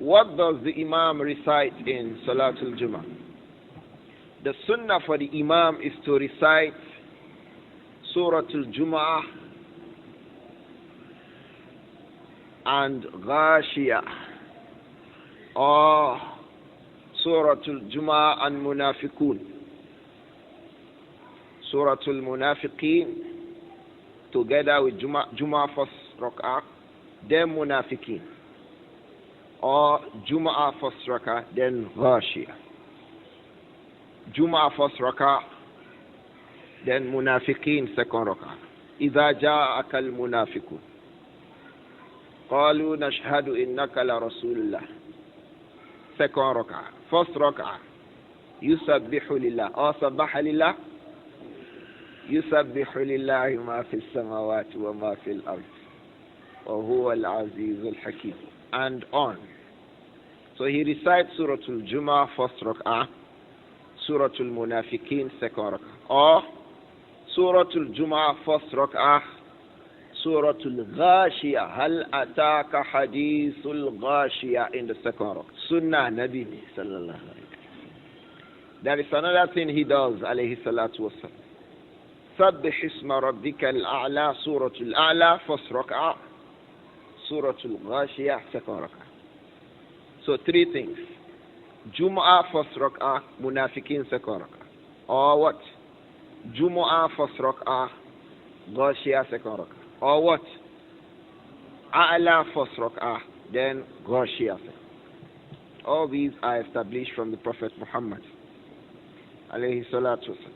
what does the Imam recite in Salatul Jummah? The sunnah for the Imam is to recite Suratul Jummah and Ghashiyah, or Suratul Jummah and Munafiqun. Suratul Munafiqeen together with Jummah first rak'ah, then Munafiqeen, or Jummah first rak'ah, then Ghashiyah. Jummah first rak'ah, then Munafiqeen second rak'ah. إذا جاءك المنافقون قالوا نشهد إنك لرسول الله. Second rak'ah. First rak'ah, يسبح لله أو سبح لله. يسبح لله ما في السماوات وما في الأرض وهو العزيز الحكيم, and on. So he recites Surah Al-Jummah first rak'ah, Surah Al-Munafiqeen second rak'ah, or Surah Al-Jummah first rak'ah, Surah Al-Ghashiyah, Hal Ataka Hadithul Ghashiyah in the second rak'ah. Sunnah Nabi sallallahu alayhi wa sallam. There is another thing he does, alayhi salatu wasallam. سبح اسم ربك الأعلى سورة الأعلى first rak'ah, سورة الغاشية second rak'ah. So three things: Jumu'ah first rak'ah, Munafiqeen second rak'ah, or what? Jumu'ah first rak'ah, Ghashiyah second rak'ah, or what? A'la first rak'ah, then Ghashiyah second. All these are established from the Prophet Muhammad alayhi salatu wasallam.